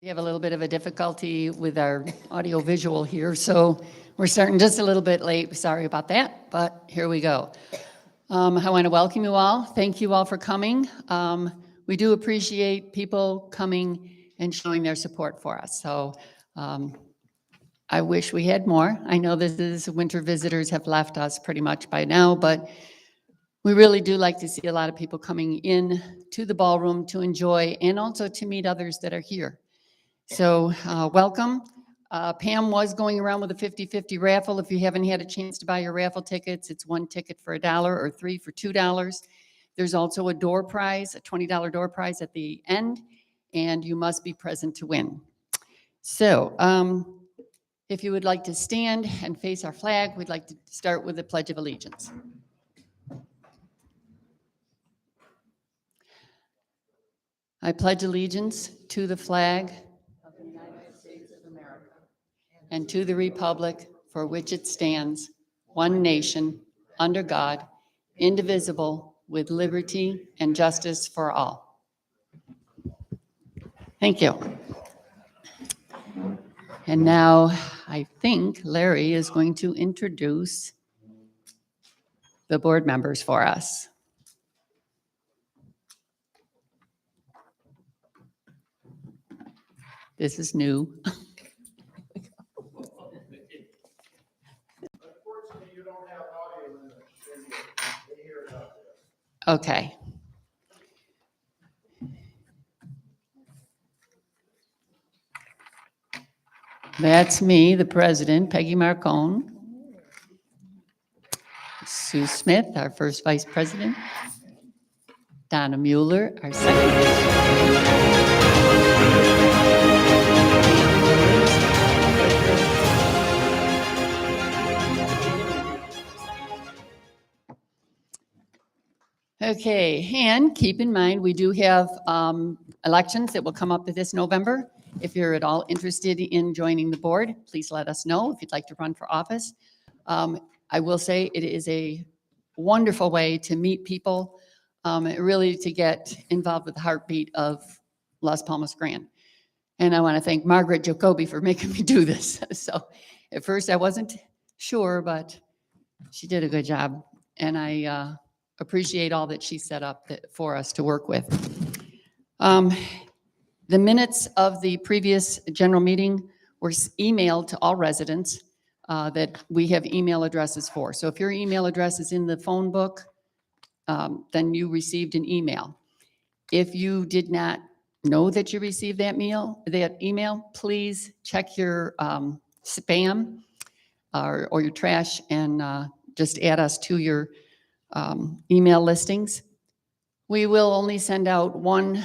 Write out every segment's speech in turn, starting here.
We have a little bit of a difficulty with our audio visual here, so we're starting just a little bit late. Sorry about that, but here we go. I want to welcome you all. Thank you all for coming. We do appreciate people coming and showing their support for us. So I wish we had more. I know winter visitors have left us pretty much by now, but we really do like to see a lot of people coming in to the ballroom to enjoy and also to meet others that are here. So welcome. Pam was going around with a 50-50 raffle. If you haven't had a chance to buy your raffle tickets, it's 1 ticket for $1 or 3 for $2. There's also a door prize, a $20 door prize at the end, and you must be present to win. So if you would like to stand and face our flag, we'd like to start with the Pledge of Allegiance. I pledge allegiance to the flag of the United States of America and to the republic for which it stands, one nation, under God, indivisible, with liberty and justice for all. Thank you. And now I think Larry is going to introduce the board members for us. This is new. Unfortunately, you don't have audio in the hear about this. Okay. That's me, the president, Peggy Marcone. Sue Smith, our first vice president. Donna Mueller, our second vice president. Okay, and keep in mind, we do have elections that will come up this November. If you're at all interested in joining the board, please let us know if you'd like to run for office. I will say it is a wonderful way to meet people, really to get involved with the heartbeat of Las Palmas Grand. And I want to thank Margaret Jacoby for making me do this. So at first I wasn't sure, but she did a good job. And I appreciate all that she set up for us to work with. The minutes of the previous general meeting were emailed to all residents that we have email addresses for. So if your email address is in the phone book, then you received an email. If you did not know that you received that email, please check your spam or your trash and just add us to your email listings. We will only send out 1,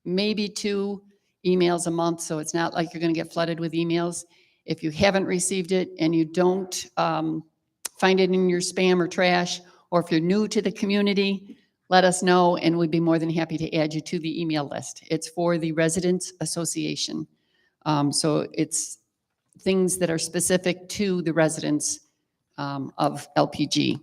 maybe 2 emails a month, so it's not like you're going to get flooded with emails. If you haven't received it and you don't find it in your spam or trash, or if you're new to the community, let us know and we'd be more than happy to add you to the email list. It's for the Residents Association. So it's things that are specific to the residents of LPG.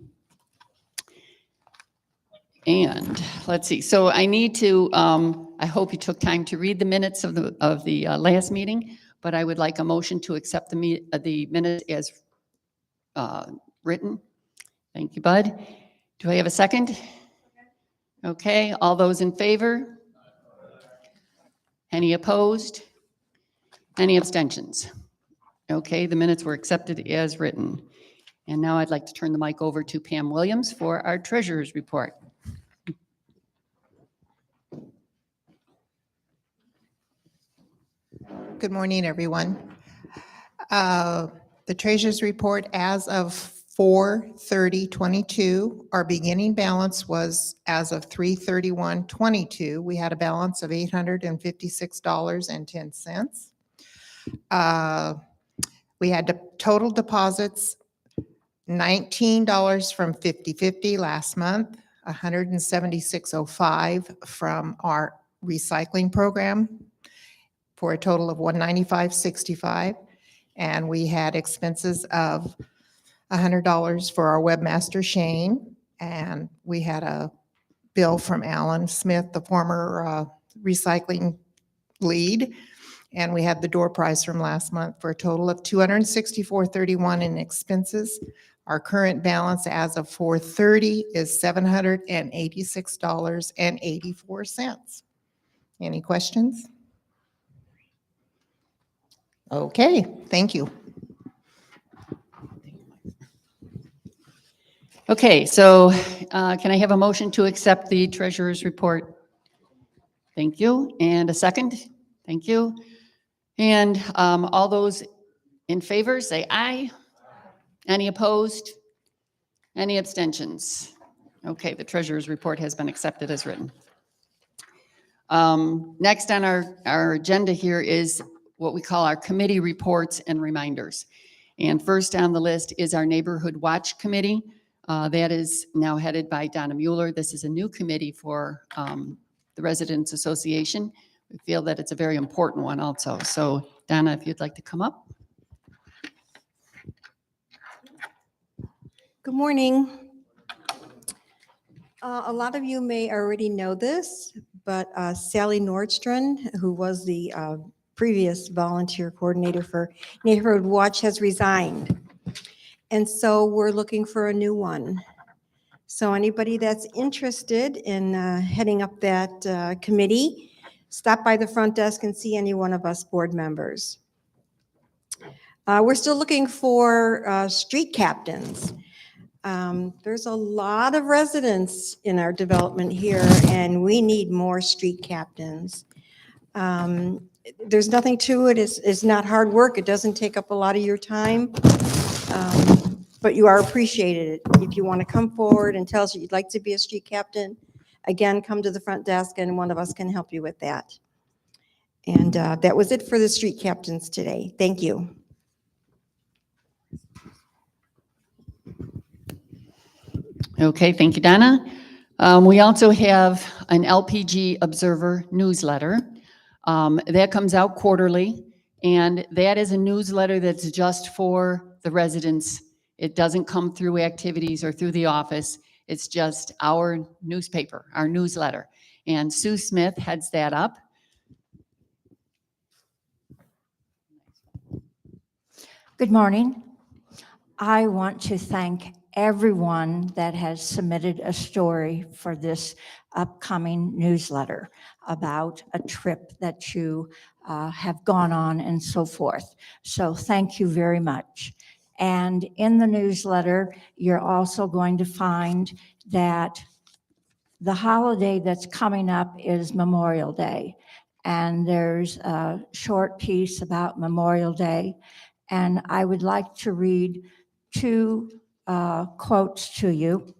And let's see, so I need to, I hope you took time to read the minutes of the last meeting, but I would like a motion to accept the minutes as written. Thank you, Bud. Do I have a second? Okay, all those in favor? Any opposed? Any abstentions? Okay, the minutes were accepted as written. And now I'd like to turn the mic over to Pam Williams for our treasurer's report. Good morning, everyone. The treasurer's report as of 4/30/22, our beginning balance was, as of 3/31/22, we had a balance of $856.10. We had total deposits, $19 from 50/50 last month, $176.05 from our recycling program, for a total of $195.65. And we had expenses of $100 for our webmaster, Shane. And we had a bill from Alan Smith, the former recycling lead. And we had the door prize from last month for a total of $264.31 in expenses. Our current balance as of 4/30 is $786.84. Any questions? Okay, thank you. Okay, so can I have a motion to accept the treasurer's report? Thank you. And a second? Thank you. And all those in favor, say aye. Any opposed? Any abstentions? Okay, the treasurer's report has been accepted as written. Next on our agenda here is what we call our committee reports and reminders. And first on the list is our Neighborhood Watch Committee. That is now headed by Donna Mueller. This is a new committee for the Residents Association. We feel that it's a very important one also. So Donna, if you'd like to come up. Good morning. A lot of you may already know this, but Sally Nordstrom, who was the previous volunteer coordinator for Neighborhood Watch, has resigned. And so we're looking for a new one. So anybody that's interested in heading up that committee, stop by the front desk and see any one of us board members. We're still looking for street captains. There's a lot of residents in our development here, and we need more street captains. There's nothing to it. It's not hard work. It doesn't take up a lot of your time, but you are appreciated. If you want to come forward and tell us you'd like to be a street captain, again, come to the front desk, and one of us can help you with that. And that was it for the street captains today. Thank you. Okay, thank you, Donna. We also have an LPG Observer newsletter. That comes out quarterly, and that is a newsletter that's just for the residents. It doesn't come through activities or through the office. It's just our newspaper, our newsletter. And Sue Smith heads that up. Good morning. I want to thank everyone that has submitted a story for this upcoming newsletter about a trip that you have gone on and so forth. So thank you very much. And in the newsletter, you're also going to find that the holiday that's coming up is Memorial Day. And there's a short piece about Memorial Day. And I would like to read two quotes to you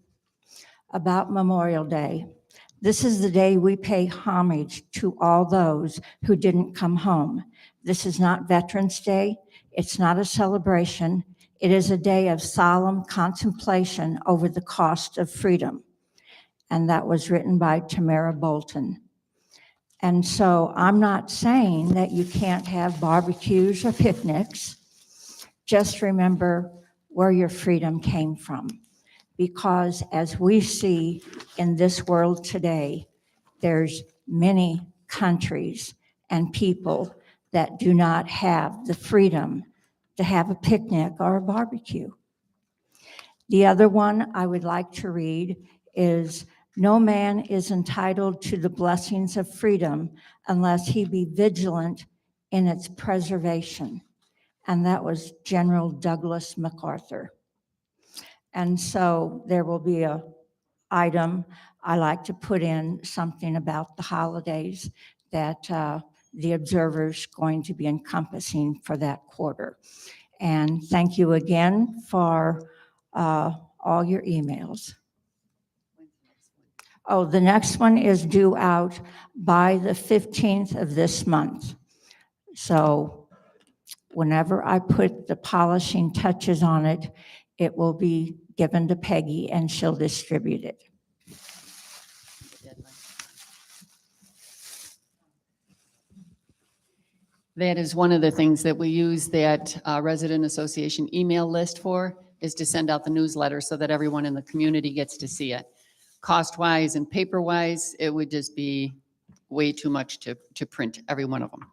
about Memorial Day. This is the day we pay homage to all those who didn't come home. This is not Veterans Day. It's not a celebration. It is a day of solemn contemplation over the cost of freedom. And that was written by Tamara Bolton. And so I'm not saying that you can't have barbecues or picnics. Just remember where your freedom came from. Because as we see in this world today, there's many countries and people that do not have the freedom to have a picnic or a barbecue. The other one I would like to read is, "No man is entitled to the blessings of freedom unless he be vigilant in its preservation." And that was General Douglas MacArthur. And so there will be a item I like to put in, something about the holidays that the observer's going to be encompassing for that quarter. And thank you again for all your emails. Oh, the next one is due out by the 15th of this month. So whenever I put the polishing touches on it, it will be given to Peggy and she'll distribute it. That is one of the things that we use that resident association email list for, is to send out the newsletter so that everyone in the community gets to see it. Cost-wise and paper-wise, it would just be way too much to print every one of them.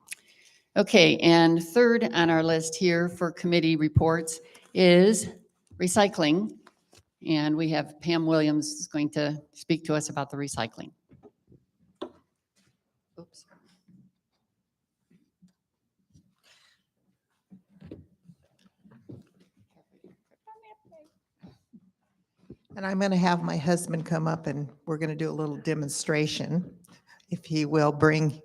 Okay, and third on our list here for committee reports is recycling. And we have Pam Williams is going to speak to us about the recycling. Oops. And I'm going to have my husband come up and we're going to do a little demonstration. If he will bring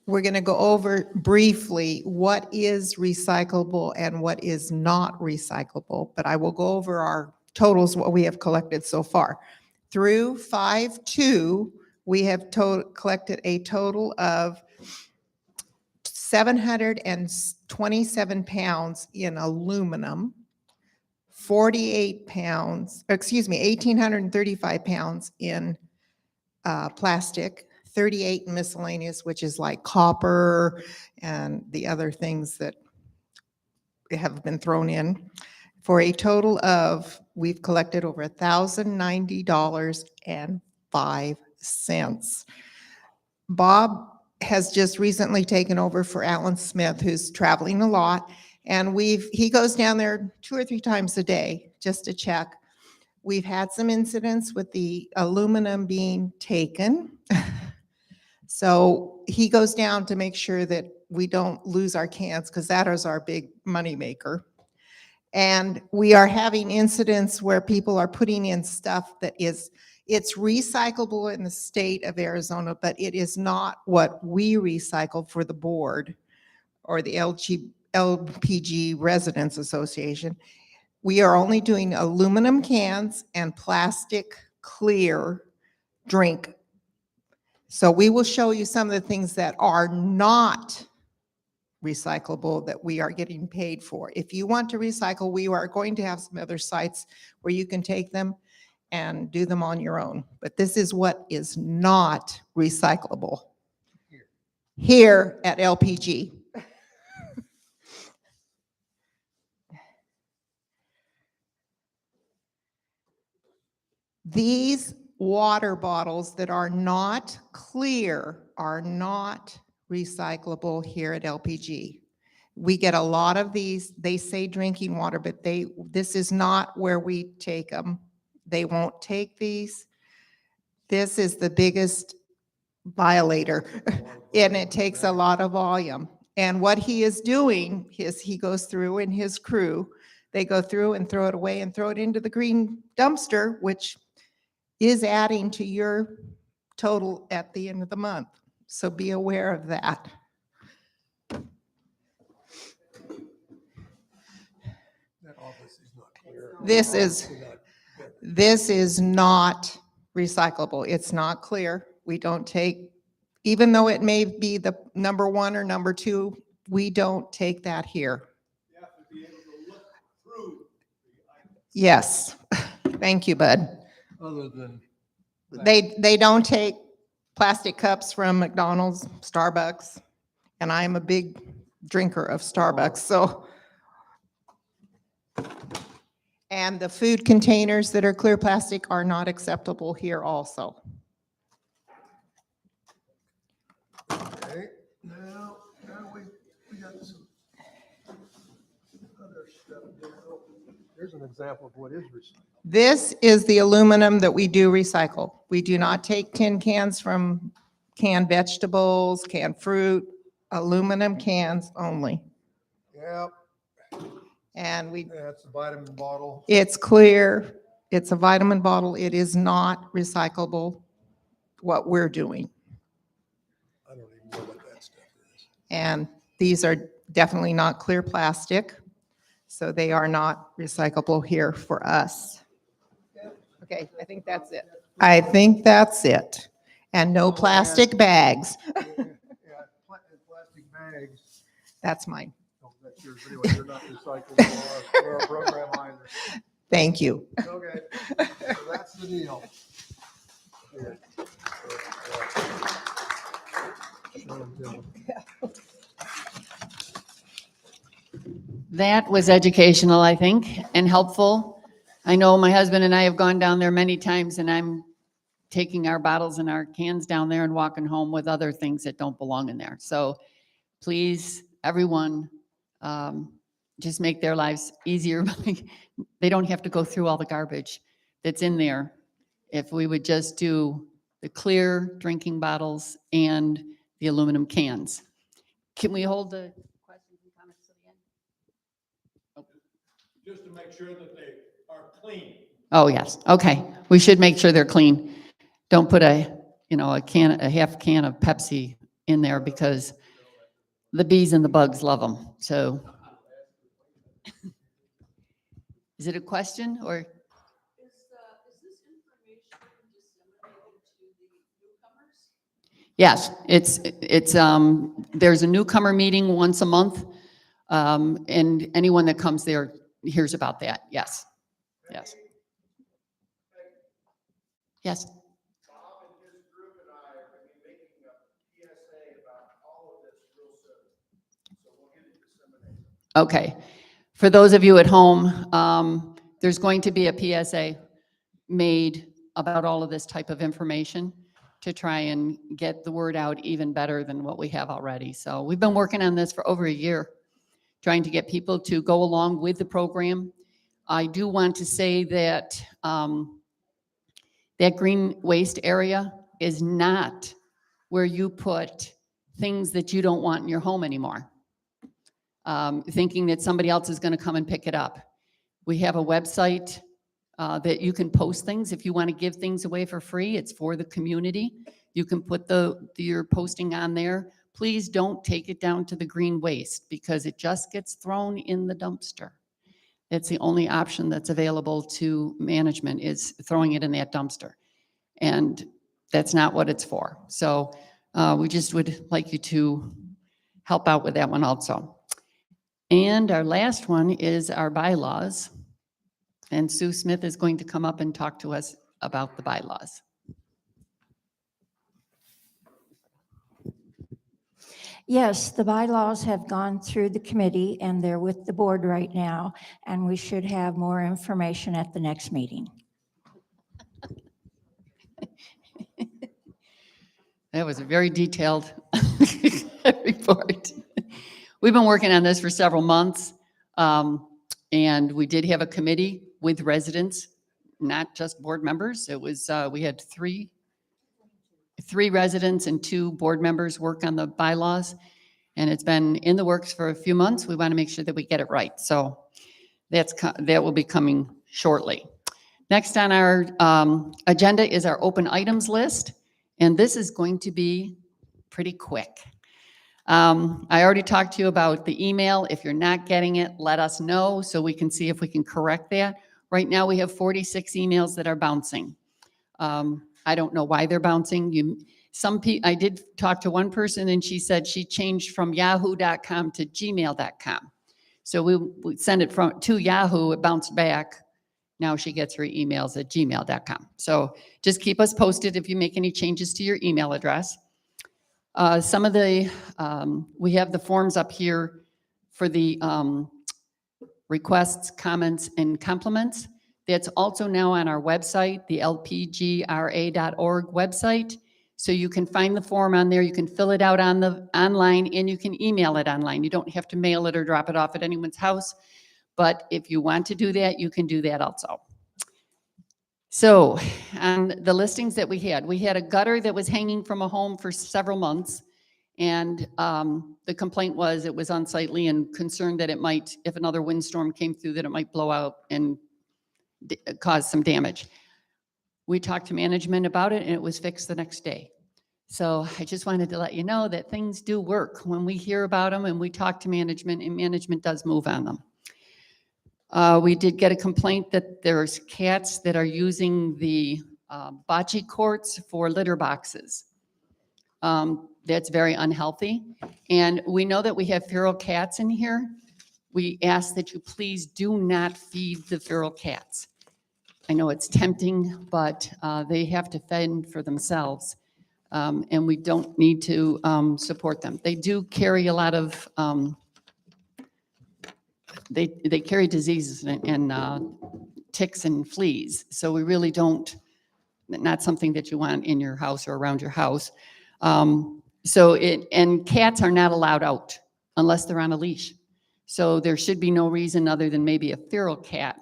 we're going to go over briefly what is recyclable and what is not recyclable, but I will go over our totals, what we have collected so far. Through 5/2, we have collected a total of 727 pounds in aluminum, 1,835 pounds in plastic, 38 miscellaneous, which is like copper and the other things that have been thrown in, for a total of, we've collected over $1,090.05. Bob has just recently taken over for Alan Smith, who's traveling a lot, and he goes down there 2 or 3 times a day just to check. We've had some incidents with the aluminum being taken. So he goes down to make sure that we don't lose our cans, because that is our big moneymaker. And we are having incidents where people are putting in stuff that it's recyclable in the state of Arizona, but it is not what we recycle for the board or the LPG Residents Association. We are only doing aluminum cans and plastic clear drink. So we will show you some of the things that are not recyclable that we are getting paid for. If you want to recycle, we are going to have some other sites where you can take them and do them on your own. But this is what is not recyclable here at LPG. These water bottles that are not clear are not recyclable here at LPG. We get a lot of these. They say drinking water, but this is not where we take them. They won't take these. This is the biggest violator, and it takes a lot of volume. And what he is doing is he goes through, and his crew, they go through and throw it away and throw it into the green dumpster, which is adding to your total at the end of the month. So be aware of that. That office is not clear. This is not recyclable. It's not clear. We don't take, even though it may be the number 1 or number 2, we don't take that here. You have to be able to look through the items. Yes. Thank you, bud. Other than. They don't take plastic cups from McDonald's, Starbucks, and I am a big drinker of Starbucks, so. And the food containers that are clear plastic are not acceptable here also. Okay, now we got some other stuff there. Oh, here's an example of what is recycled. This is the aluminum that we do recycle. We do not take tin cans from canned vegetables, canned fruit, aluminum cans only. Yep, And that's a vitamin bottle. it's clear, it's a vitamin bottle. It is not recyclable, what we're doing. I don't even know what that stuff is. And these are definitely not clear plastic, so they are not recyclable here for us. Okay, I think that's it. I think that's it. And no plastic bags. Yeah, plastic bags. That's mine. Oh, that's yours anyway. You're not recyclable for our program either. Thank you. Okay, so that's the deal. Here. That was educational, I think, and helpful. I know my husband and I have gone down there many times, and I'm taking our bottles and our cans down there and walking home with other things that don't belong in there. So please, everyone, just make their lives easier. They don't have to go through all the garbage that's in there. If we would just do the clear drinking bottles and the aluminum cans. Can we hold the questions and comments to the end? Just to make sure that they are clean. Oh, yes. Okay. We should make sure they're clean. Don't put a half can of Pepsi in there because the bees and the bugs love them. So is it a question or? Is this information disseminated to the newcomers? Yes, there's a newcomer meeting once a month. And anyone that comes there hears about that. Yes. Yes. Yes. Bob and his group and I are going to be making a PSA about all of this real soon. So we'll get it disseminated. Okay. For those of you at home, there's going to be a PSA made about all of this type of information to try and get the word out even better than what we have already. So we've been working on this for over a year, trying to get people to go along with the program. I do want to say that that green waste area is not where you put things that you don't want in your home anymore. Thinking that somebody else is going to come and pick it up. We have a website that you can post things. If you want to give things away for free, it's for the community. You can put your posting on there. Please don't take it down to the green waste because it just gets thrown in the dumpster. It's the only option that's available to management is throwing it in that dumpster. And that's not what it's for. So we just would like you to help out with that one also. And our last one is our bylaws. And Sue Smith is going to come up and talk to us about the bylaws. Yes, the bylaws have gone through the committee and they're with the board right now, and we should have more information at the next meeting. That was a very detailed report. We've been working on this for several months, and we did have a committee with residents, not just board members. It was, we had three residents and 2 board members work on the bylaws, and it's been in the works for a few months. We want to make sure that we get it right. So that will be coming shortly. Next on our agenda is our open items list, and this is going to be pretty quick. I already talked to you about the email. If you're not getting it, let us know so we can see if we can correct that. Right now, we have 46 emails that are bouncing. I don't know why they're bouncing. I did talk to one person and she said she changed from yahoo.com to gmail.com. So we send it to Yahoo, it bounced back. Now she gets her emails at gmail.com. So just keep us posted if you make any changes to your email address. Some of we have the forms up here for the requests, comments, and compliments. That's also now on our website, the lpgra.org website. So you can find the form on there, you can fill it out online, and you can email it online. You don't have to mail it or drop it off at anyone's house. But if you want to do that, you can do that also. So on the listings that we had a gutter that was hanging from a home for several months. And the complaint was it was unsightly and concerned that it might, if another windstorm came through, that it might blow out and cause some damage. We talked to management about it and it was fixed the next day. So I just wanted to let you know that things do work when we hear about them and we talk to management, and management does move on them. We did get a complaint that there's cats that are using the bocce courts for litter boxes. That's very unhealthy. And we know that we have feral cats in here. We ask that you please do not feed the feral cats. I know it's tempting, but they have to fend for themselves. And we don't need to support them. They do carry a lot of, they carry diseases and ticks and fleas. So we really don't not something that you want in your house or around your house. And cats are not allowed out unless they're on a leash. So there should be no reason other than maybe a feral cat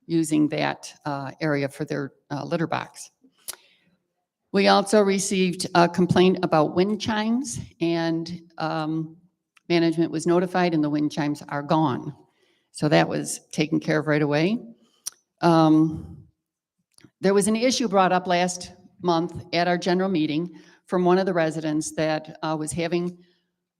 using that area for their litter box. We also received a complaint about wind chimes, and management was notified and the wind chimes are gone. So that was taken care of right away. There was an issue brought up last month at our general meeting from one of the residents that was having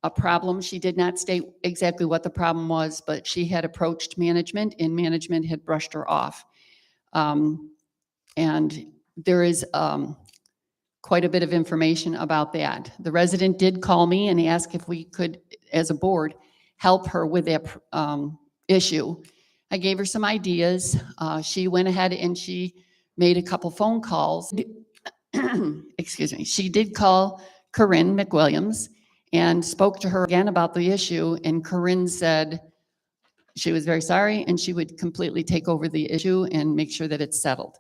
a problem. She did not state exactly what the problem was, but she had approached management and management had brushed her off. And there is quite a bit of information about that. The resident did call me and ask if we could, as a board, help her with that issue. I gave her some ideas. She went ahead and she made a couple phone calls. Excuse me. She did call Corinne McWilliams and spoke to her again about the issue, and Corinne said she was very sorry and she would completely take over the issue and make sure that it's settled.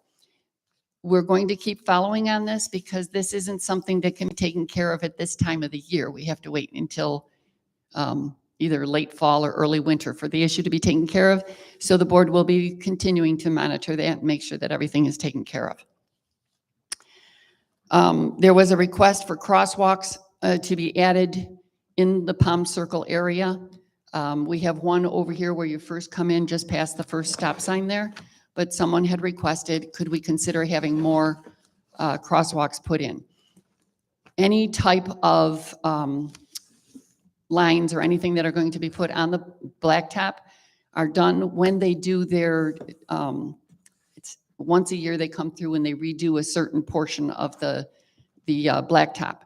We're going to keep following on this because this isn't something that can be taken care of at this time of the year. We have to wait until either late fall or early winter for the issue to be taken care of. So the board will be continuing to monitor that and make sure that everything is taken care of. There was a request for crosswalks to be added in the Palm Circle area. We have one over here where you first come in just past the first stop sign there, but someone had requested, could we consider having more crosswalks put in? Any type of lines or anything that are going to be put on the blacktop are done when they do their, it's once a year they come through and they redo a certain portion of the blacktop.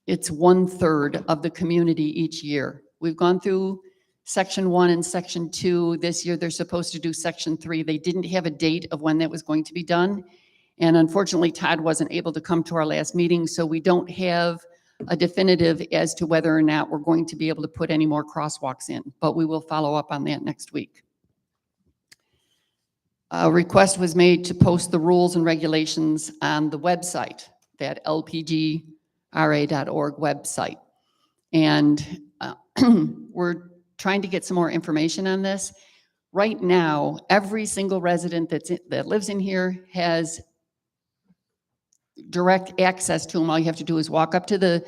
It's 1/3 of the community each year. We've gone through Section 1 and Section 2. This year, they're supposed to do Section 3. They didn't have a date of when that was going to be done. And unfortunately, Todd wasn't able to come to our last meeting, so we don't have a definitive as to whether or not we're going to be able to put any more crosswalks in, but we will follow up on that next week. A request was made to post the rules and regulations on the website, that lpgra.org website. And we're trying to get some more information on this. Right now, every single resident that lives in here has direct access to them. All you have to do is walk up to the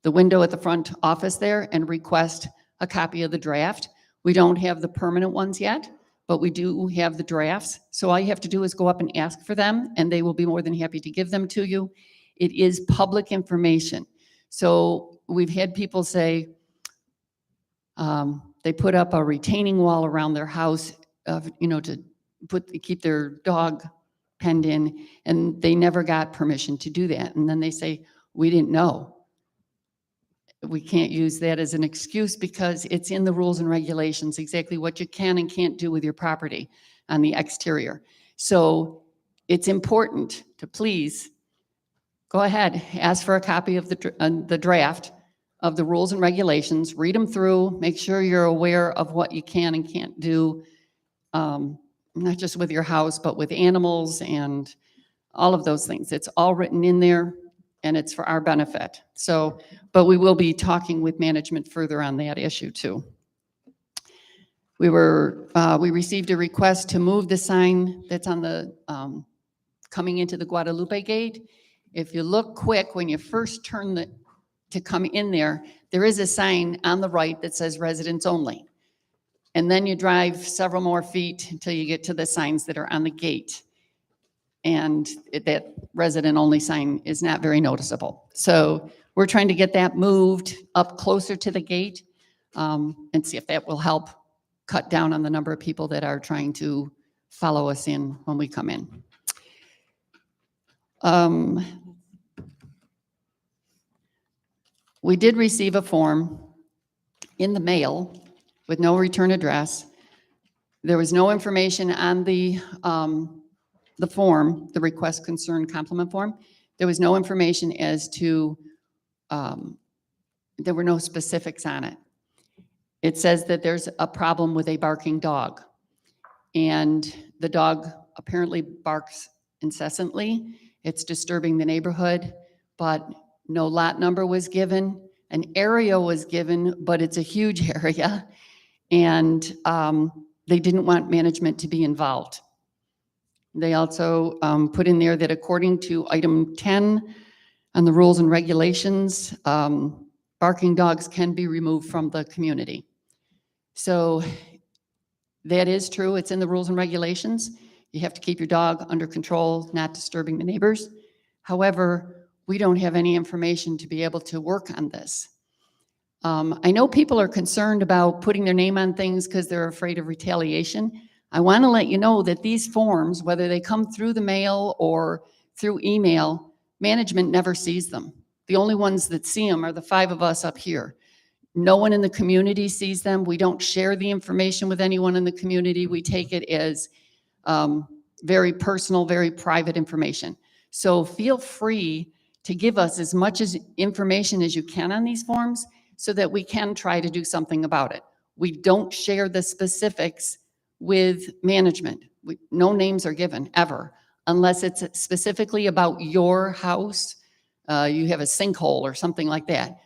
window at the front office there and request a copy of the draft. We don't have the permanent ones yet, but we do have the drafts. So all you have to do is go up and ask for them, and they will be more than happy to give them to you. It is public information. So we've had people say they put up a retaining wall around their house, to keep their dog penned in, and they never got permission to do that. And then they say, we didn't know. We can't use that as an excuse because it's in the rules and regulations exactly what you can and can't do with your property on the exterior. So it's important to please go ahead, ask for a copy of the draft of the rules and regulations, read them through, make sure you're aware of what you can and can't do, not just with your house, but with animals and all of those things. It's all written in there and it's for our benefit. So, but we will be talking with management further on that issue too. We received a request to move the sign that's on the, coming into the Guadalupe gate. If you look quick, when you first turn to come in there, there is a sign on the right that says residents only. And then you drive several more feet until you get to the signs that are on the gate. And that resident only sign is not very noticeable. So we're trying to get that moved up closer to the gate and see if that will help cut down on the number of people that are trying to follow us in when we come in. We did receive a form in the mail with no return address. There was no information on the form, the request concern compliment form. There was no information as to, there were no specifics on it. It says that there's a problem with a barking dog. And the dog apparently barks incessantly. It's disturbing the neighborhood, but no lot number was given. An area was given, but it's a huge area. And they didn't want management to be involved. They also put in there that according to item 10 on the rules and regulations, barking dogs can be removed from the community. So that is true. It's in the rules and regulations. You have to keep your dog under control, not disturbing the neighbors. However, we don't have any information to be able to work on this. I know people are concerned about putting their name on things because they're afraid of retaliation. I want to let you know that these forms, whether they come through the mail or through email, management never sees them. The only ones that see them are the 5 of us up here. No one in the community sees them. We don't share the information with anyone in the community. We take it as very personal, very private information. So feel free to give us as much information as you can on these forms so that we can try to do something about it. We don't share the specifics with management. No names are given ever, unless it's specifically about your house. You have a sinkhole or something like that.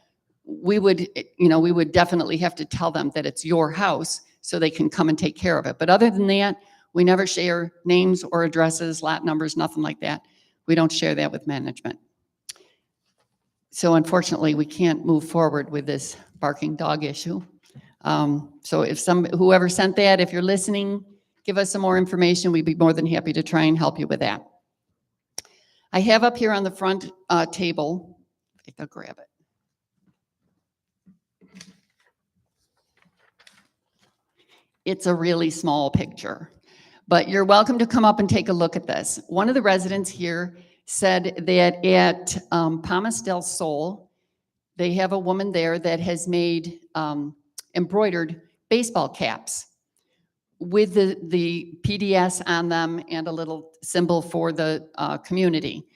We would definitely have to tell them that it's your house so they can come and take care of it. But other than that, we never share names or addresses, lot numbers, nothing like that. We don't share that with management. So unfortunately, we can't move forward with this barking dog issue. So if whoever sent that, if you're listening, give us some more information. We'd be more than happy to try and help you with that. I have up here on the front table, I think I'll grab it. It's a really small picture, but you're welcome to come up and take a look at this. One of the residents here said that at Palmas del Sol, they have a woman there that has made embroidered baseball caps with the PDS on them and a little symbol for the community.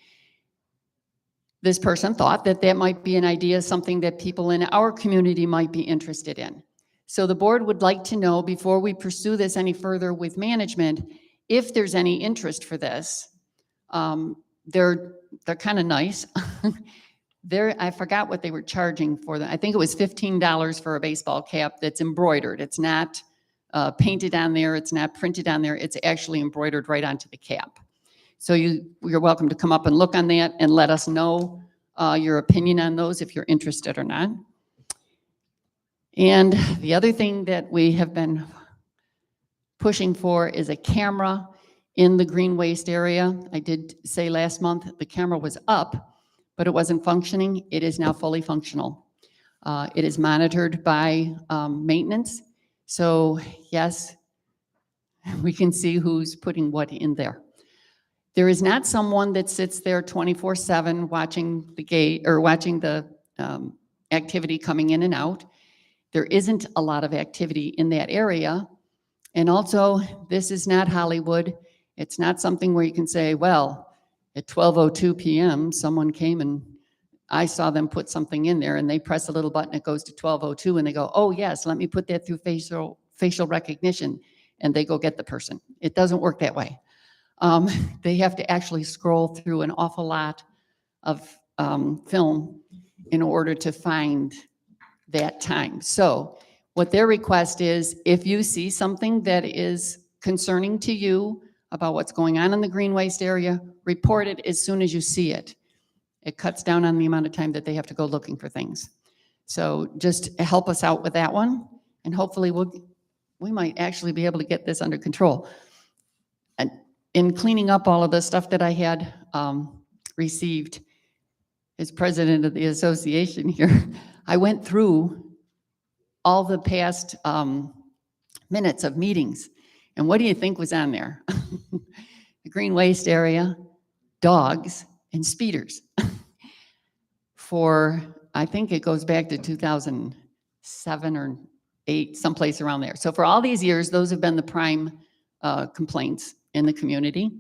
This person thought that that might be an idea, something that people in our community might be interested in. So the board would like to know, before we pursue this any further with management, if there's any interest for this. They're kind of nice. I forgot what they were charging for them. I think it was $15 for a baseball cap that's embroidered. It's not painted on there. It's not printed on there. It's actually embroidered right onto the cap. So you're welcome to come up and look on that and let us know your opinion on those if you're interested or not. And the other thing that we have been pushing for is a camera in the green waste area. I did say last month the camera was up, but it wasn't functioning. It is now fully functional. It is monitored by maintenance. So yes, we can see who's putting what in there. There is not someone that sits there 24/7 watching the gate or watching the activity coming in and out. There isn't a lot of activity in that area. And also, this is not Hollywood. It's not something where you can say, well, at 12:02 p.m., someone came and I saw them put something in there and they press a little button, it goes to 12:02 and they go, oh yes, let me put that through facial recognition, and they go get the person. It doesn't work that way. They have to actually scroll through an awful lot of film in order to find that time. So what their request is, if you see something that is concerning to you about what's going on in the green waste area, report it as soon as you see it. It cuts down on the amount of time that they have to go looking for things. So just help us out with that one, and hopefully we might actually be able to get this under control. And in cleaning up all of the stuff that I had received as president of the association here, I went through all the past minutes of meetings. And what do you think was on there? The green waste area, dogs, and speeders. For, I think it goes back to 2007 or 8, someplace around there. So for all these years, those have been the prime complaints in the community.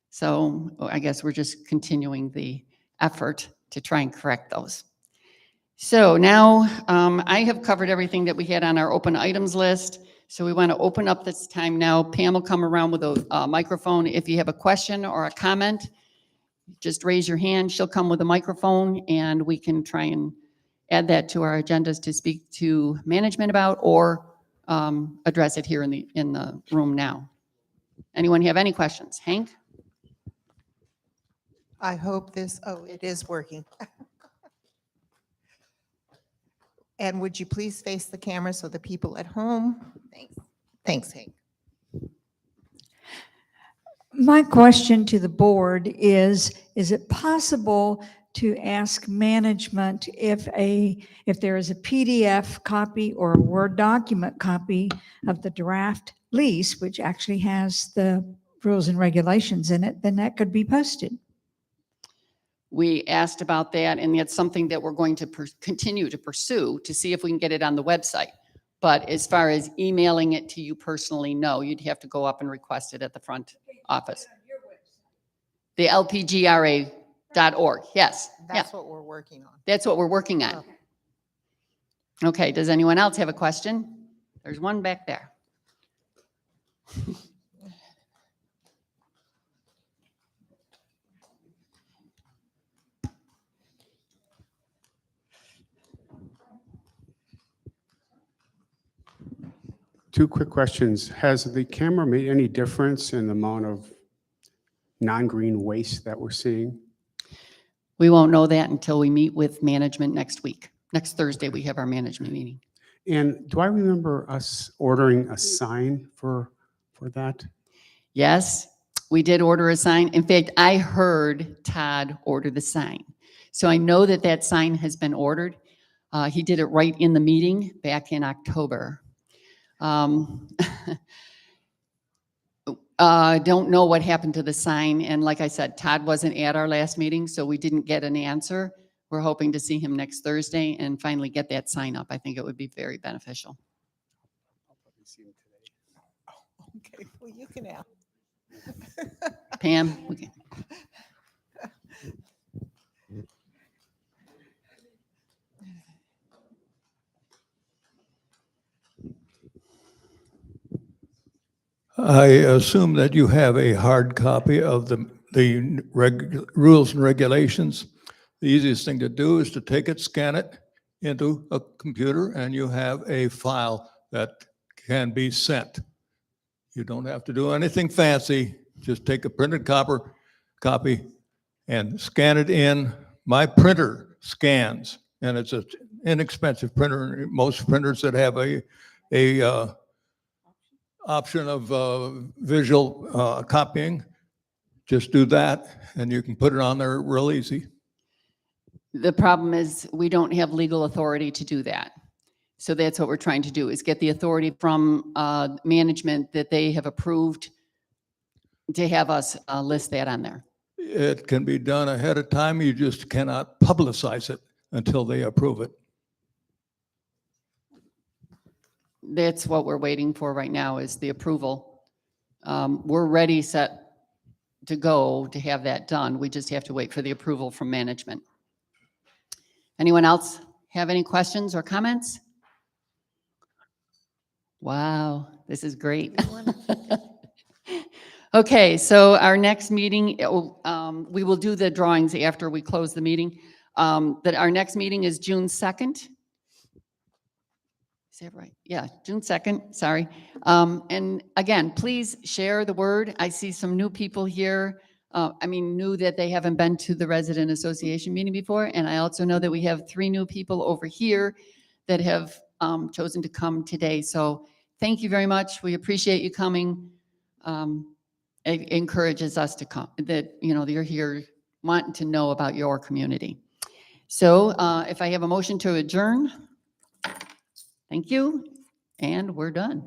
So I guess we're just continuing the effort to try and correct those. So now I have covered everything that we had on our open items list. So we want to open up this time now. Pam will come around with a microphone. If you have a question or a comment, just raise your hand. She'll come with a microphone and we can try and add that to our agendas to speak to management about or address it here in the room now. Anyone have any questions? Hank? I hope this, oh, it is working. And would you please face the camera so the people at home? Thanks. Thanks, Hank. My question to the board is it possible to ask management if there is a PDF copy or a Word document copy of the draft lease, which actually has the rules and regulations in it, then that could be posted? We asked about that, and that's something that we're going to continue to pursue to see if we can get it on the website. But as far as emailing it to you personally, no, you'd have to go up and request it at the front office. The lpgra.org, yes. Yeah, That's what we're working on. that's what we're working on. Okay, does anyone else have a question? There's one back there. Two quick questions. Has the camera made any difference in the amount of non-green waste that we're seeing? We won't know that until we meet with management next week. Next Thursday, we have our management meeting. And do I remember us ordering a sign for that? Yes, we did order a sign. In fact, I heard Todd order the sign. So I know that that sign has been ordered. He did it right in the meeting back in October. Don't know what happened to the sign. And like I said, Todd wasn't at our last meeting, so we didn't get an answer. We're hoping to see him next Thursday and finally get that sign up. I think it would be very beneficial. Okay, well, you can ask. Pam? we can- I assume that you have a hard copy of the rules and regulations. The easiest thing to do is to take it, scan it into a computer, and you have a file that can be sent. You don't have to do anything fancy. Just take a printed copy and scan it in. My printer scans, and it's an inexpensive printer. Most printers that have a option of visual copying, just do that and you can put it on there real easy. The problem is we don't have legal authority to do that. So that's what we're trying to do, is get the authority from management that they have approved to have us list that on there. It can be done ahead of time. You just cannot publicize it until they approve it. That's what we're waiting for right now, is the approval. We're ready, set to go to have that done. We just have to wait for the approval from management. Anyone else have any questions or comments? Wow, this is great. Okay, so our next meeting, we will do the drawings after we close the meeting. That our next meeting is June 2nd. Is that right? Yeah, June 2nd, sorry. And again, please share the word. I see some new people here. Knew that they haven't been to the Resident Association meeting before. And I also know that we have 3 new people over here that have chosen to come today. So thank you very much. We appreciate you coming. It encourages us to come, that, you're here wanting to know about your community. So if I have a motion to adjourn. Thank you, and we're done.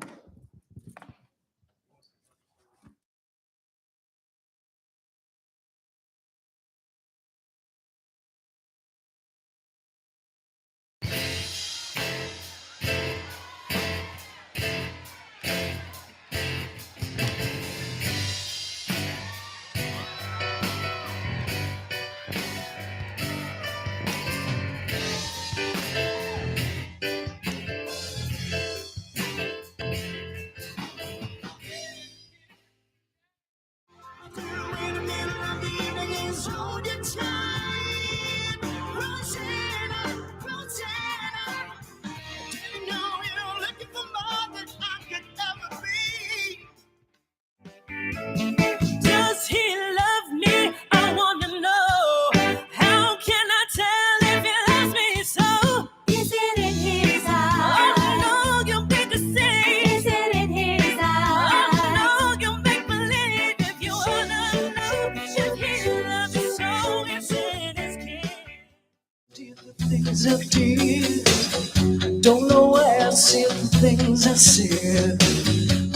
things I did. Don't know why I said the things I said.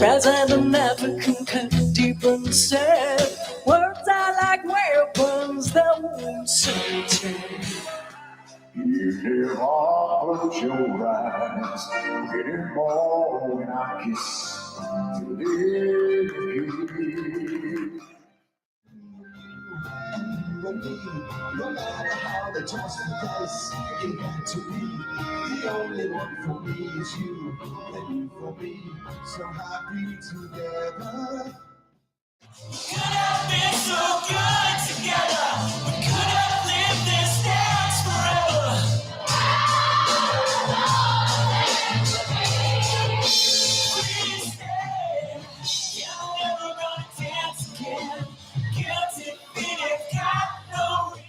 Rise as an African cut deep inside. Words are like weapons that won't solitaire. If I close your eyes, getting more when I kiss to live. No matter how they toss the dice, you got to be the only one for me is you, and you for me, so happy together. Could have been so good together. We could have lived this dance forever. Please stay. You're never gonna dance again. Guilty feet have got no reason.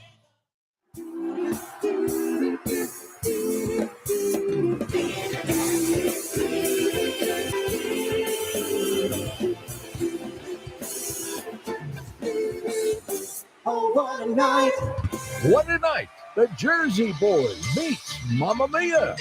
Oh, what a night! What a night! The Jersey Boys meets Mamma Mia.